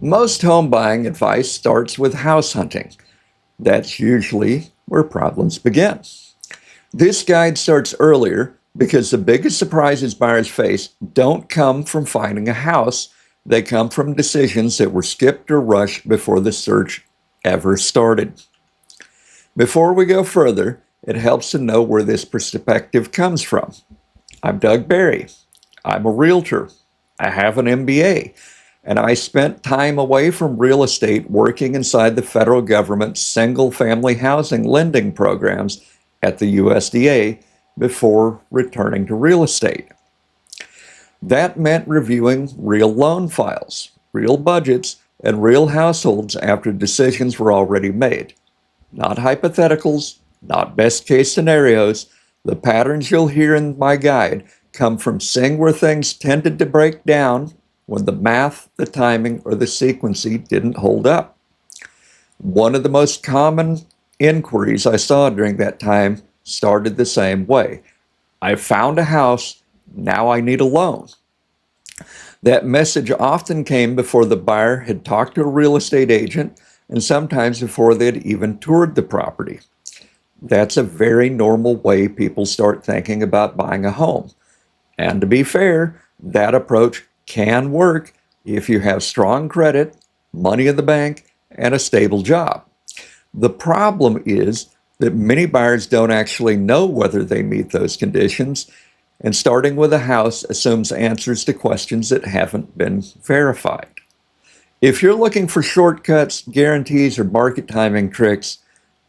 Most home buying advice starts with house hunting. That's usually where problems begin. This guide starts earlier because the biggest surprises buyers face don't come from finding a house, they come from decisions that were skipped or rushed before the search ever started. Before we go further, it helps to know where this perspective comes from. I'm Doug Barry. I'm a realtor. I have an MBA, and I spent time away from real estate working inside the federal government's single family housing lending programs at the USDA before returning to real estate. That meant reviewing real loan files, real budgets, and real households after decisions were already made. Not hypotheticals, not best case scenarios. The patterns you'll hear in my guide come from seeing where things tended to break down when the math, the timing, or the sequencing didn't hold up. One of the most common inquiries I saw during that time started the same way. I found a house, now I need a loan. That message often came before the buyer had talked to a real estate agent and sometimes before they'd even toured the property. That's a very normal way people start thinking about buying a home. And to be fair, that approach can work if you have strong credit, money in the bank, and a stable job. The problem is that many buyers don't actually know whether they meet those conditions, and starting with a house assumes answers to questions that haven't been verified. If you're looking for shortcuts, guarantees, or market timing tricks,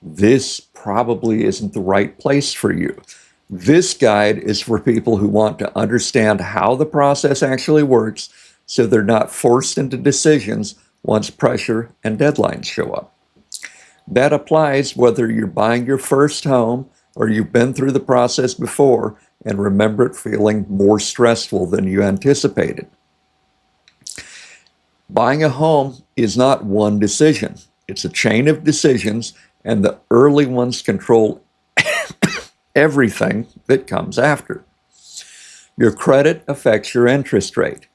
this probably isn't the right place for you. This guide is for people who want to understand how the process actually works so they're not forced into decisions once pressure and deadlines show up. That applies whether you're buying your first home or you've been through the process before and remember it feeling more stressful than you anticipated. Buying a home is not one decision. It's a chain of decisions, and the early ones control everything that comes after. Your credit affects your interest rate,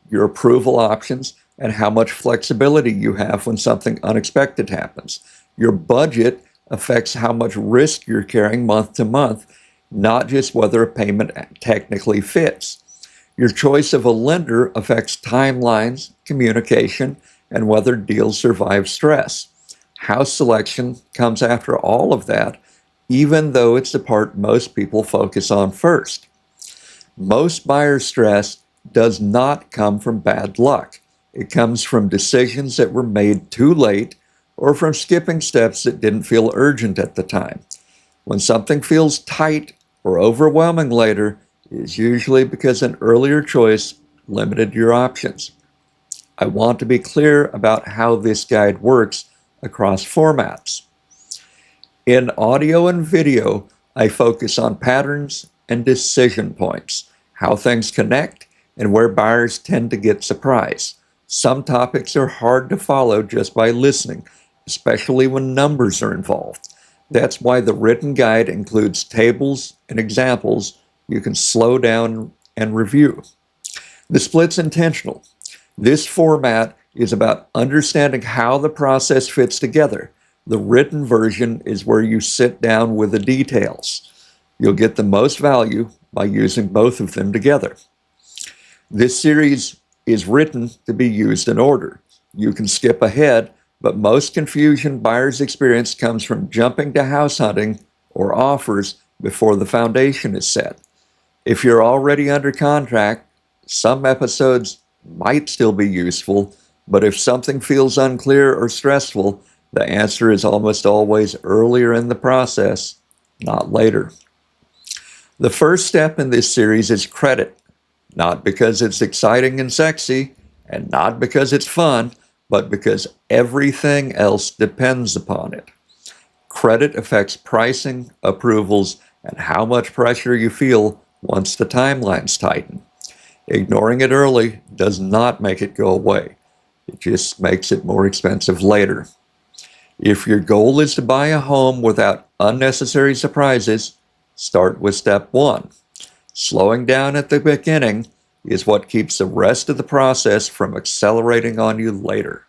your approval options, and how much flexibility you have when something unexpected happens. Your budget affects how much risk you're carrying month to month, not just whether a payment technically fits. Your choice of a lender affects timelines, communication, and whether deals survive stress. House selection comes after all of that, even though it's the part most people focus on first. Most buyer stress does not come from bad luck. It comes from decisions that were made too late or from skipping steps that didn't feel urgent at the time. When something feels tight or overwhelming later, it's usually because an earlier choice limited your options. I want to be clear about how this guide works across formats. In audio and video, I focus on patterns and decision points, how things connect, and where buyers tend to get surprised. Some topics are hard to follow just by listening, especially when numbers are involved. That's why the written guide includes tables and examples you can slow down and review. The split's intentional. This format is about understanding how the process fits together. The written version is where you sit down with the details. You'll get the most value by using both of them together. This series is written to be used in order. You can skip ahead, but most confusion buyers experience comes from jumping to house hunting or offers before the foundation is set. If you're already under contract, some episodes might still be useful, but if something feels unclear or stressful, the answer is almost always earlier in the process, not later. The first step in this series is credit, not because it's exciting and sexy, and not because it's fun, but because everything else depends upon it. Credit affects pricing, approvals, and how much pressure you feel once the timelines tighten. Ignoring it early does not make it go away. It just makes it more expensive later. If your goal is to buy a home without unnecessary surprises, start with step one. Slowing down at the beginning, is what keeps the rest of the process from accelerating on you later.